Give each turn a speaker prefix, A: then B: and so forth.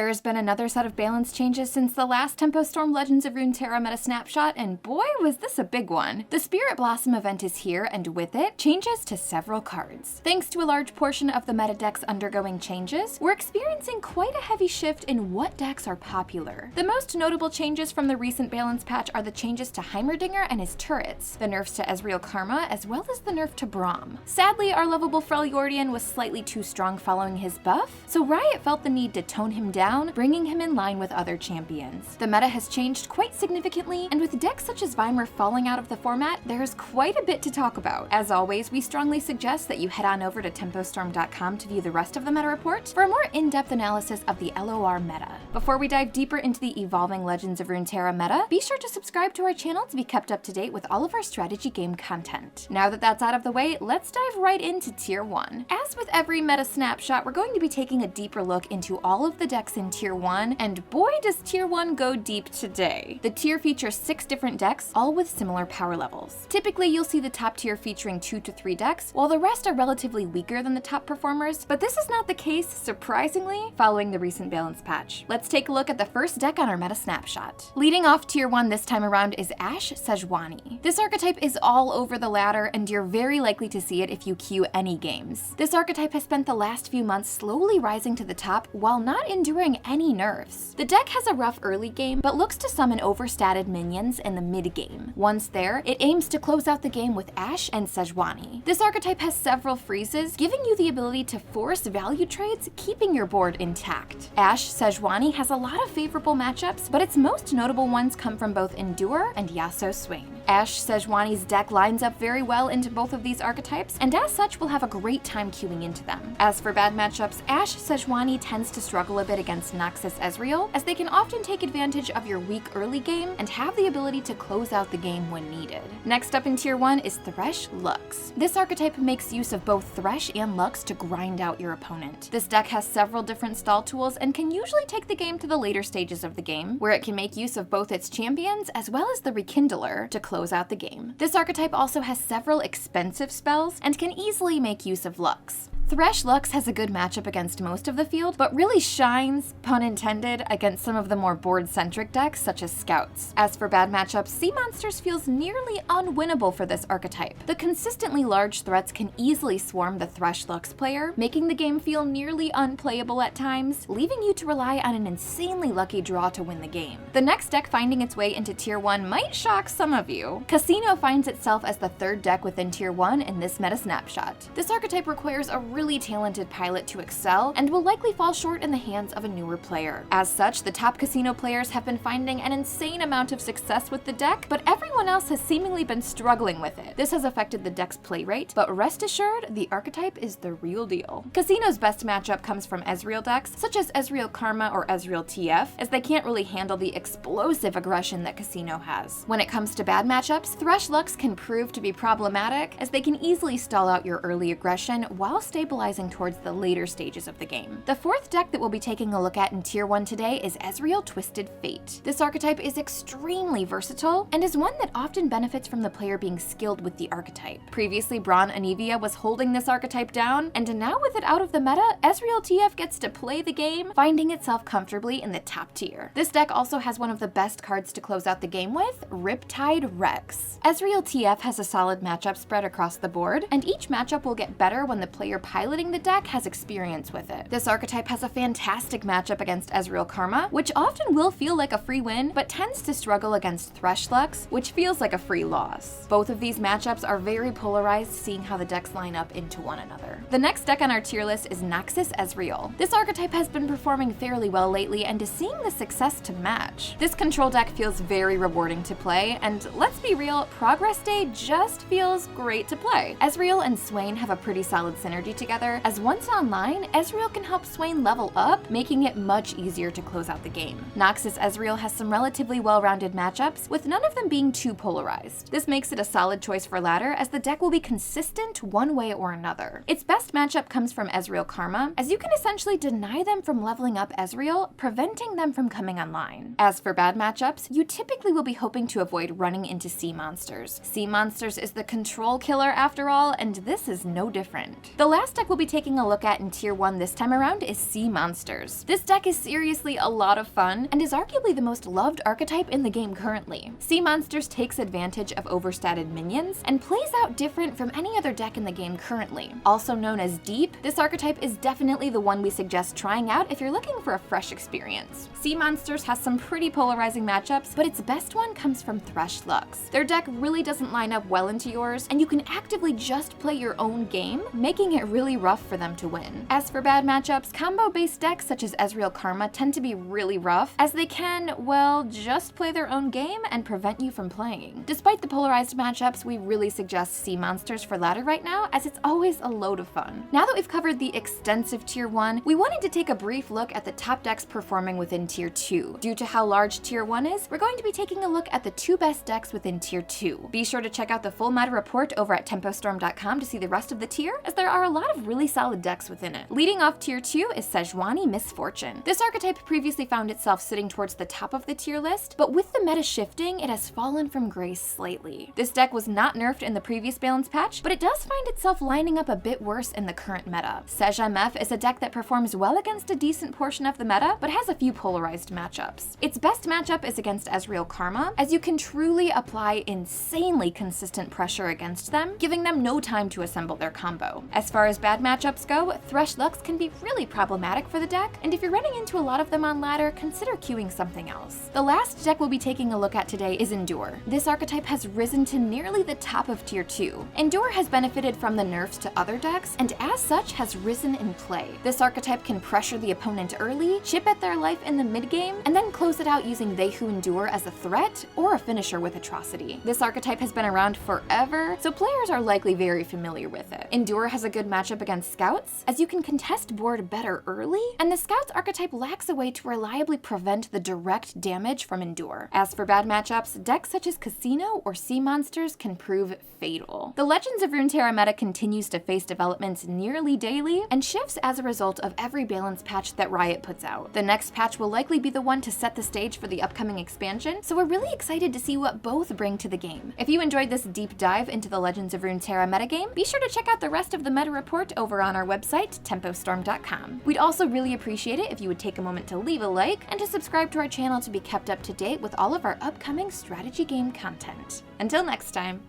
A: There has been another set of balance changes since the last Tempo Storm Legends of Runeterra meta snapshot, and boy was this a big one. The Spirit Blossom event is here, and with it, changes to several cards. Thanks to a large portion of the meta decks undergoing changes, we're experiencing quite a heavy shift in what decks are popular. The most notable changes from the recent balance patch are the changes to Heimerdinger and his turrets, the nerfs to Ezreal Karma, as well as the nerf to Braum. Sadly, our lovable Freljordian was slightly too strong following his buff, so Riot felt the need to tone him down, bringing him in line with other champions. The meta has changed quite significantly, and with decks such as Vimer falling out of the format, there's quite a bit to talk about. As always, we strongly suggest that you head on over to tempostorm.com to view the rest of the meta report for a more in-depth analysis of the LOR meta. Before we dive deeper into the evolving Legends of Runeterra meta, be sure to subscribe to our channel to be kept up to date with all of our strategy game content. Now that that's out of the way, let's dive right into Tier 1. As with every meta snapshot, we're going to be taking a deeper look into all of the decks in Tier 1, and boy does Tier 1 go deep today. The tier features 6 different decks, all with similar power levels. Typically, you'll see the top tier featuring 2 to 3 decks, while the rest are relatively weaker than the top performers, but this is not the case, surprisingly, following the recent balance patch. Let's take a look at the first deck on our meta snapshot. Leading off Tier 1 this time around is Ashe Sejuani. This archetype is all over the ladder, and you're very likely to see it if you queue any games. This archetype has spent the last few months slowly rising to the top while not enduring any nerfs. The deck has a rough early game, but looks to summon overstated minions in the mid game. Once there, it aims to close out the game with Ashe and Sejuani. This archetype has several freezes, giving you the ability to force value trades, keeping your board intact. Ashe Sejuani has a lot of favorable matchups, but its most notable ones come from both Endure and Yasuo Swain. Ashe Sejuani's deck lines up very well into both of these archetypes, and as such will have a great time queuing into them. As for bad matchups, Ashe Sejuani tends to struggle a bit against Noxus Ezreal, as they can often take advantage of your weak early game and have the ability to close out the game when needed. Next up in Tier 1 is Thresh Lux. This archetype makes use of both Thresh and Lux to grind out your opponent. This deck has several different stall tools and can usually take the game to the later stages of the game, where it can make use of both its champions as well as the Rekindler to close out the game. This archetype also has several expensive spells and can easily make use of Lux. Thresh Lux has a good matchup against most of the field, but really shines, pun intended, against some of the more board-centric decks such as Scouts. As for bad matchups, Sea Monsters feels nearly unwinnable for this archetype. The consistently large threats can easily swarm the Thresh Lux player, making the game feel nearly unplayable at times, leaving you to rely on an insanely lucky draw to win the game. The next deck finding its way into Tier 1 might shock some of you. Casino finds itself as the third deck within Tier 1 in this meta snapshot. This archetype requires a really talented pilot to excel and will likely fall short in the hands of a newer player. As such, the top Casino players have been finding an insane amount of success with the deck, but everyone else has seemingly been struggling with it. This has affected the deck's play rate, but rest assured, the archetype is the real deal. Casino's best matchup comes from Ezreal decks, such as Ezreal Karma or Ezreal TF, as they can't really handle the explosive aggression that Casino has. When it comes to bad matchups, Thresh Lux can prove to be problematic, as they can easily stall out your early aggression while stabilizing towards the later stages of the game. The fourth deck that we'll be taking a look at in Tier 1 today is Ezreal Twisted Fate. This archetype is extremely versatile and is one that often benefits from the player being skilled with the archetype. Previously, Braun Anivia was holding this archetype down, and now with it out of the meta, Ezreal TF gets to play the game, finding itself comfortably in the top tier. This deck also has one of the best cards to close out the game with, Riptide Rex. Ezreal TF has a solid matchup spread across the board, and each matchup will get better when the player piloting the deck has experience with it. This archetype has a fantastic matchup against Ezreal Karma, which often will feel like a free win, but tends to struggle against Thresh Lux, which feels like a free loss. Both of these matchups are very polarized, seeing how the decks line up into one another. The next deck on our tier list is Noxus Ezreal. This archetype has been performing fairly well lately and is seeing the success to match. This control deck feels very rewarding to play, and let's be real, Progress Day just feels great to play. Ezreal and Swain have a pretty solid synergy together, as once online, Ezreal can help Swain level up, making it much easier to close out the game. Noxus Ezreal has some relatively well-rounded matchups, with none of them being too polarized. This makes it a solid choice for ladder, as the deck will be consistent one way or another. Its best matchup comes from Ezreal Karma, as you can essentially deny them from leveling up Ezreal, preventing them from coming online. As for bad matchups, you typically will be hoping to avoid running into Sea Monsters. Sea Monsters is the control killer after all, and this is no different. The last last deck we'll be taking a look at in Tier 1 this time around is Sea Monsters. This deck is seriously a lot of fun and is arguably the most loved archetype in the game currently. Sea Monsters takes advantage of overstated minions and plays out different from any other deck in the game currently. Also known as Deep, this archetype is definitely the one we suggest trying out if you're looking for a fresh experience. Sea Monsters has some pretty polarizing matchups, but its best one comes from Freljord. Their deck really doesn't line up well into yours, and you can actively just play your own game, making it really rough for them to win. As for bad matchups, combo-based decks such as Ezreal Karma tend to be really rough, as they can, well, just play their own game and prevent you from playing. Despite the polarized matchups, we really suggest Sea Monsters for ladder right now, as it's always a load of fun. Now that we've covered the extensive Tier 1, we wanted to take a brief look at the top decks performing within Tier 2. Due to how large Tier 1 is, we're going to be taking a look at the 2 best decks within Tier 2. Be sure to check out the full meta report over at tempostorm.com to see the rest of the tier, as there are a lot of really solid decks within it. Leading off Tier 2 is Sejuani Misfortune. This archetype previously found itself sitting towards the top of the tier list, but with the meta shifting, it has fallen from grace slightly. This deck was not nerfed in the previous balance patch, but it does find itself lining up a bit worse in the current meta. SejuMF is a deck that performs well against a decent portion of the meta, but has a few polarized matchups. Its best matchup is against Ezreal Karma, as you can truly apply insanely consistent pressure against them, giving them no time to assemble their combo. As far as bad matchups go, Thresh Lux can be really problematic for the deck, and if you're running into a lot of them on ladder, consider queuing something else. The last deck we'll be taking a look at today is Endure. This archetype has risen to nearly the top of Tier 2. Endure has benefited from the nerfs to other decks, and as such has risen in play. This archetype can pressure the opponent early, chip at their life in the mid-game, and then close it out using They Who Endure as a threat or a finisher with Atrocity. This archetype has been around forever, so players are likely very familiar with it. Endure has a good matchup against Scouts, as you can contest board better early, and the Scouts archetype lacks a way to reliably prevent the direct damage from Endure. As for bad matchups, decks such as Casino or Sea Monsters can prove fatal. The Legends of Runeterra meta continues to face developments nearly daily, and shifts as a result of every balance patch that Riot puts out. The next patch will likely be the one to set the stage for the upcoming expansion, so we're really excited to see what both bring to the game. If you enjoyed this deep dive into the Legends of Runeterra metagame, be sure to check out the rest of the meta report over on our website, tempostorm.com. We'd also really appreciate it if you would take a moment to leave a like and to subscribe to our channel to be kept up to date with all of our upcoming strategy game content. Until next time.